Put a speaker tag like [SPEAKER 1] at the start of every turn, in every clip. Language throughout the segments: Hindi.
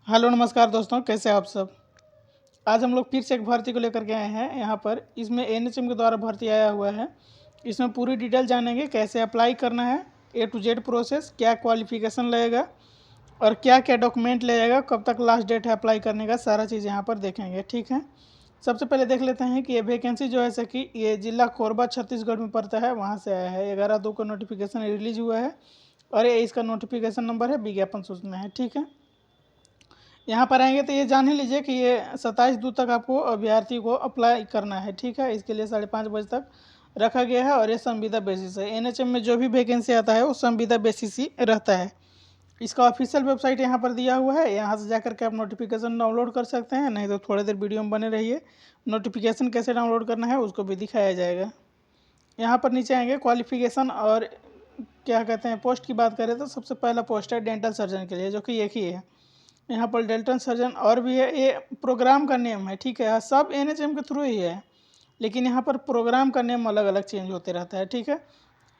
[SPEAKER 1] हेलो नमस्कार दोस्तों, कैसे हैं आप सब। आज हम लोग फिर से एक भर्ती को लेकर के आए हैं। यहाँ पर इसमें एनएचएम के द्वारा भर्ती आया हुआ है। इसमें पूरी डिटेल जानेंगे, कैसे अप्लाई करना है, ए टू जेड प्रोसेस, क्या क्वालिफिकेशन लगेगा और क्या क्या डॉक्यूमेंट लगेगा, कब तक लास्ट डेट है अप्लाई करने का, सारा चीज़ यहाँ पर देखेंगे। ठीक है, सबसे पहले देख लेते हैं कि ये वैकेंसी जो है कि ये जिला कोरबा छत्तीसगढ़ में पड़ता है, वहाँ से आया है। 11/2 को नोटिफिकेशन रिलीज हुआ है और ये इसका नोटिफिकेशन नंबर है, विज्ञापन सूचना है। ठीक है, यहाँ पर आएंगे तो ये जान ही लीजिए कि ये 27/2 तक आपको अभ्यर्थी को अप्लाई करना है। ठीक है, इसके लिए 5:30 बजे तक रखा गया है और ये संविदा बेसिस है। एनएचएम में जो भी वैकेंसी आता है वो संविदा बेसिस ही रहता है। इसका ऑफिशियल वेबसाइट यहाँ पर दिया हुआ है, यहाँ से जाकर के आप नोटिफिकेशन डाउनलोड कर सकते हैं। नहीं तो थोड़ी देर वीडियो में बने रहिए, नोटिफिकेशन कैसे डाउनलोड करना है उसको भी दिखाया जाएगा। यहाँ पर नीचे आएंगे क्वालिफिकेशन और क्या कहते हैं पोस्ट की बात करें तो सबसे पहला पोस्ट है डेंटल सर्जन के लिए, जो कि एक ही है। यहाँ पर डेल्टन सर्जन और भी है। ये प्रोग्राम का नेम है। ठीक है, सब एनएचएम के थ्रू ही है, लेकिन यहाँ पर प्रोग्राम का नेम अलग अलग चेंज होते रहता है। ठीक है,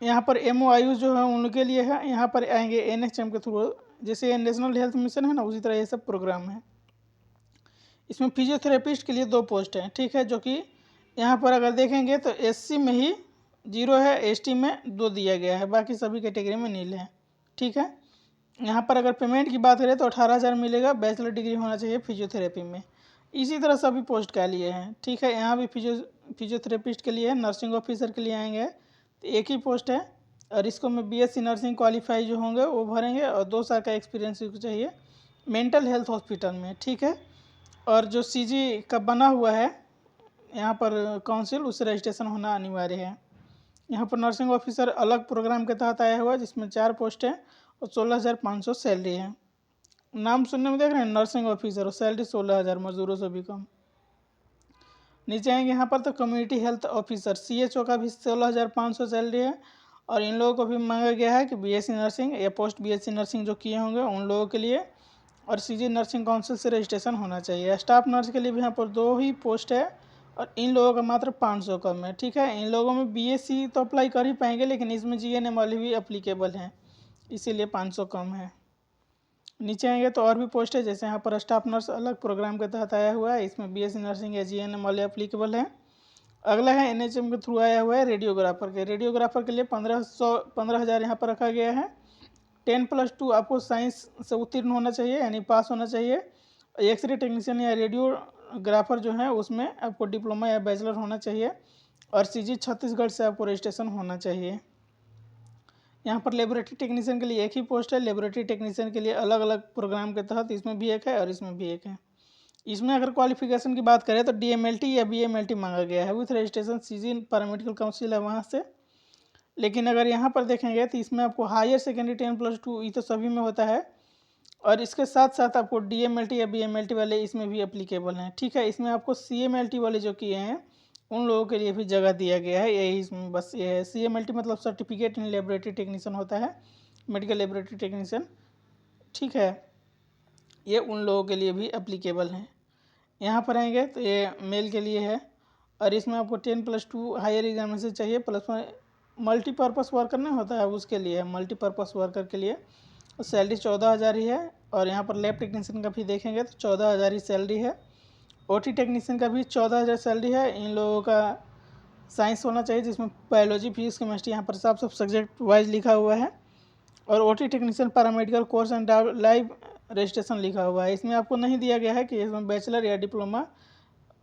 [SPEAKER 1] यहाँ पर एमओआई जो है उनके लिए है। यहाँ पर आएंगे एनएचएम के थ्रू, जैसे नेशनल हेल्थ मिशन है ना, उसी तरह ये सब प्रोग्राम है। इसमें फिजियोथेरेपिस्ट के लिए 2 पोस्ट हैं। ठीक है, जो कि यहाँ पर अगर देखेंगे तो एससी में ही 0 है, एसटी में 2 दिया गया है, बाकी सभी कैटेगरी में नील है। ठीक है, यहाँ पर अगर पेमेंट की बात करें तो 18,000 मिलेगा, बैचलर डिग्री होना चाहिए फिजियोथेरेपी में। इसी तरह सभी पोस्ट का लिए हैं। ठीक है, यहाँ भी फिजियोथेरेपिस्ट के लिए है। नर्सिंग ऑफिसर के लिए आएंगे तो एक ही पोस्ट है और इसको में बीएससी नर्सिंग क्वालिफाई जो होंगे वो भरेंगे और 2 साल का एक्सपीरियंस चाहिए मेंटल हेल्थ हॉस्पिटल में। ठीक है, और जो सीजी का बना हुआ है यहाँ पर काउंसिल, उससे रजिस्ट्रेशन होना अनिवार्य है। यहाँ पर नर्सिंग ऑफिसर अलग प्रोग्राम के तहत आया हुआ है, जिसमें 4 पोस्ट हैं और 16,500 सैलरी है। नाम सुनने में देख रहे हैं, नर्सिंग ऑफिसर, और सैलरी 16,000, मजदूरों से भी कम। नीचे आएंगे यहाँ पर तो कम्युनिटी हेल्थ ऑफिसर सीएचओ का भी 16,500 सैलरी है। और इन लोगों को भी मांगा गया है कि बीएससी नर्सिंग या पोस्ट बीएससी नर्सिंग जो किए होंगे उन लोगों के लिए और सीजी नर्सिंग काउंसिल से रजिस्ट्रेशन होना चाहिए। स्टाफ नर्स के लिए भी यहाँ पर 2 ही पोस्ट है और इन लोगों का मात्र 500 कम है। ठीक है, इन लोगों में बीएससी तो अप्लाई कर ही पाएंगे, लेकिन इसमें जीएनएम वाले भी अप्लीकेबल हैं, इसीलिए 500 कम है। नीचे आएंगे तो और भी पोस्ट है, जैसे यहाँ पर स्टाफ नर्स अलग प्रोग्राम के तहत आया हुआ है, इसमें बीएससी नर्सिंग या जीएनएम वाले अप्लीकेबल हैं। अगला है एनएचएम के थ्रू आया हुआ है रेडियोग्राफर के लिए 15,000 यहाँ पर रखा गया है। 10+2 आपको साइंस से उत्तीर्ण होना चाहिए, यानी पास होना चाहिए। एक्सरे टेक्नीशियन या रेडियोग्राफर जो है उसमें आपको डिप्लोमा या बैचलर होना चाहिए और सीजी छत्तीसगढ़ से आपको रजिस्ट्रेशन होना चाहिए। यहाँ पर लेबोरेटरी टेक्नीशियन के लिए एक ही पोस्ट है। लेबोरेटरी टेक्नीशियन के लिए अलग अलग प्रोग्राम के तहत इसमें भी एक है और इसमें भी एक है। इसमें अगर क्वालिफिकेशन की बात करें तो डीएमएलटी या बीएमएलटी मांगा गया है with registration CG paramedical council है वहाँ से। लेकिन अगर यहाँ पर देखेंगे तो इसमें आपको हायर सेकेंडरी 10+2 ये तो सभी में होता है और इसके साथ साथ आपको डीएमएलटी या बीएमएलटी वाले इसमें भी अप्लीकेबल हैं। ठीक है, इसमें आपको सीएमएलटी वाले जो किए हैं उन लोगों के लिए भी जगह दिया गया है, यही इसमें बस ये है। सीएमएलटी मतलब सर्टिफिकेट इन लेबोरेटरी टेक्नीशियन होता है, मेडिकल लेबोरेटरी टेक्नीशियन। ठीक है, ये उन लोगों के लिए भी अप्लीकेबल हैं। यहाँ पर आएंगे तो ये मेल के लिए है और इसमें आपको 10+2 हायर एग्जामिनेशन चाहिए, प्लस मल्टीपर्पज़ वर्कर नहीं होता है उसके लिए, मल्टीपर्पज़ वर्कर के लिए सैलरी 14,000 ही है। और यहाँ पर लैब टेक्नीशियन का भी देखेंगे तो 14,000 ही सैलरी है। ओटी टेक्नीशियन का भी 14,000 सैलरी है। इन लोगों का साइंस होना चाहिए, जिसमें बायोलॉजी फिजिक्स केमिस्ट्री यहाँ पर सब सब्जेक्ट वाइज लिखा हुआ है। और OT technician paramedical course and live registration लिखा हुआ है। इसमें आपको नहीं दिया गया है कि इसमें बैचलर या डिप्लोमा,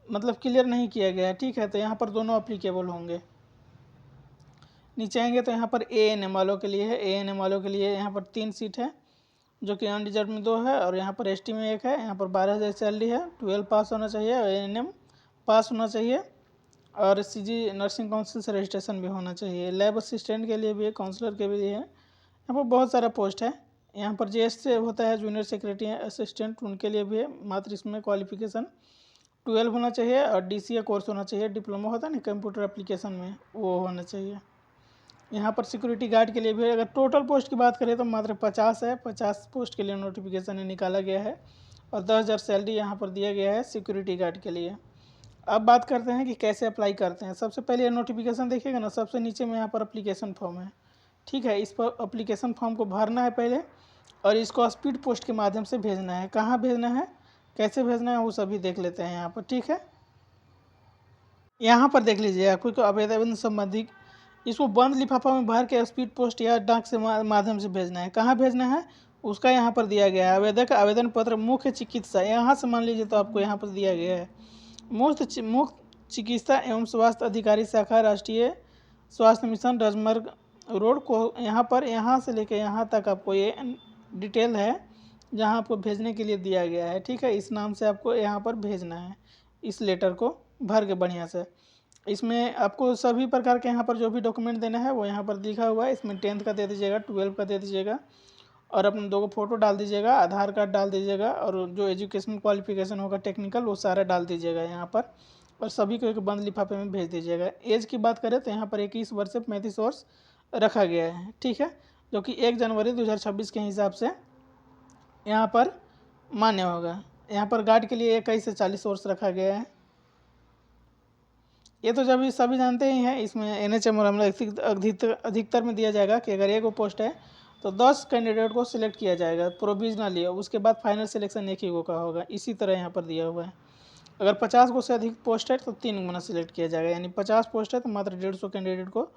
[SPEAKER 1] मतलब क्लियर नहीं किया गया है। ठीक है, तो यहाँ पर दोनों अप्लीकेबल होंगे। नीचे आएंगे तो यहाँ पर एएनएम वालों के लिए है। एएनएम वालों के लिए यहाँ पर 3 सीट है, जो कि अनरिजर्व में 2 है और यहाँ पर एसटी में 1 है। यहाँ पर 12,000 सैलरी है। 12 पास होना चाहिए और एएनएम पास होना चाहिए और सीजी नर्सिंग काउंसिल से रजिस्ट्रेशन भी होना चाहिए। लैब असिस्टेंट के लिए भी है, काउंसलर के भी है। यहाँ पर बहुत सारा पोस्ट है। यहाँ पर जेएस से होता है, जूनियर सेक्रेटरी असिस्टेंट, उनके लिए भी है। मात्र इसमें क्वालिफिकेशन 12 होना चाहिए और डीसीए कोर्स होना चाहिए, डिप्लोमा होता है ना कंप्यूटर एप्लीकेशन में, वो होना चाहिए। यहाँ पर सिक्योरिटी गार्ड के लिए भी, अगर टोटल पोस्ट की बात करें तो मात्र 50 है। 50 पोस्ट के लिए नोटिफिकेशन निकाला गया है और 10,000 सैलरी यहाँ पर दिया गया है सिक्योरिटी गार्ड के लिए। अब बात करते हैं कि कैसे अप्लाई करते हैं। सबसे पहले नोटिफिकेशन देखिएगा ना, सबसे नीचे में यहाँ पर अप्लीकेशन फॉर्म है। ठीक है, इस पर अप्लीकेशन फॉर्म को भरना है पहले और इसको स्पीड पोस्ट के माध्यम से भेजना है। कहाँ भेजना है, कैसे भेजना है, वो सभी देख लेते हैं यहाँ पर। ठीक है, यहाँ पर देख लीजिए, आपको आवेदन संबंधी इसको बंद लिफाफा में भर के स्पीड पोस्ट या डाक से माध्यम से भेजना है। कहाँ भेजना है उसका यहाँ पर दिया गया है। आवेदक आवेदन पत्र मुख्य चिकित्सा, यहाँ से मान लीजिए तो आपको यहाँ पर दिया गया है मुख्य चिकित्सा एवं स्वास्थ्य अधिकारी शाखा, राष्ट्रीय स्वास्थ्य मिशन, राजमार्ग रोड को, यहाँ से लेकर यहाँ तक आपको ये डिटेल है जहाँ आपको भेजने के लिए दिया गया है। ठीक है, इस नाम से आपको यहाँ पर भेजना है इस लेटर को भर के बढ़िया से। इसमें आपको सभी प्रकार के यहाँ पर जो भी डॉक्यूमेंट देना है वो यहाँ पर लिखा हुआ है। इसमें 10th का दे दीजिएगा, 12 का दे दीजिएगा और अपने 2 फोटो डाल दीजिएगा, आधार कार्ड डाल दीजिएगा और जो एजुकेशनल क्वालिफिकेशन होगा टेक्निकल वो सारा डाल दीजिएगा यहाँ पर, और सभी को एक बंद लिफाफे में भेज दीजिएगा। एज की बात करें तो यहाँ पर 21 वर्ष से 35 वर्ष रखा गया है। ठीक है, जो कि 1 जनवरी 2026 के हिसाब से यहाँ पर मान्य होगा। यहाँ पर गार्ड के लिए 21 से 40 वर्ष रखा गया है। ये तो जब सभी जानते ही हैं। इसमें NHM और अधिकतर में दिया जाएगा कि अगर 1 पोस्ट है तो 10 कैंडिडेट को सिलेक्ट किया जाएगा प्रोविजनली, उसके बाद फाइनल सिलेक्शन 1 ही को का होगा। इसी तरह यहाँ पर दिया हुआ है। अगर 50 को से अधिक पोस्ट है तो 3 गुना सिलेक्ट किया जाएगा, यानी 50 पोस्ट है तो मात्र 150 कैंडिडेट को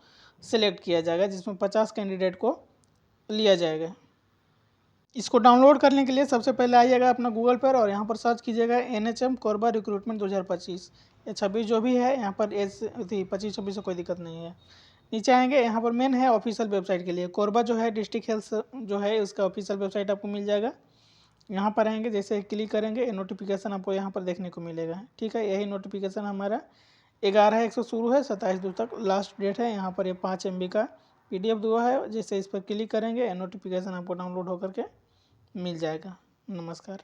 [SPEAKER 1] सिलेक्ट किया जाएगा, जिसमें 50 कैंडिडेट को लिया जाएगा। इसको डाउनलोड करने के लिए सबसे पहले आइएगा अपना गूगल पर और यहाँ पर सर्च कीजिएगा NHM कोरबा रिक्रूटमेंट 2025 या 26 जो भी है। यहाँ पर एज थी 25-26 से कोई दिक्कत नहीं है। नीचे आएंगे, यहाँ पर मेन है ऑफिशियल वेबसाइट के लिए। कोरबा जो है डिस्ट्रिक्ट हेल्थ जो है उसका ऑफिशियल वेबसाइट आपको मिल जाएगा। यहाँ पर आएंगे, जैसे क्लिक करेंगे ये नोटिफिकेशन आपको यहाँ पर देखने को मिलेगा। ठीक है, यही नोटिफिकेशन हमारा 11/1 से शुरू है, 27/2 तक लास्ट डेट है। यहाँ पर ये 5 MB का PDF दुआ है। जैसे इस पर क्लिक करेंगे नोटिफिकेशन आपको डाउनलोड होकर के मिल जाएगा। नमस्कार।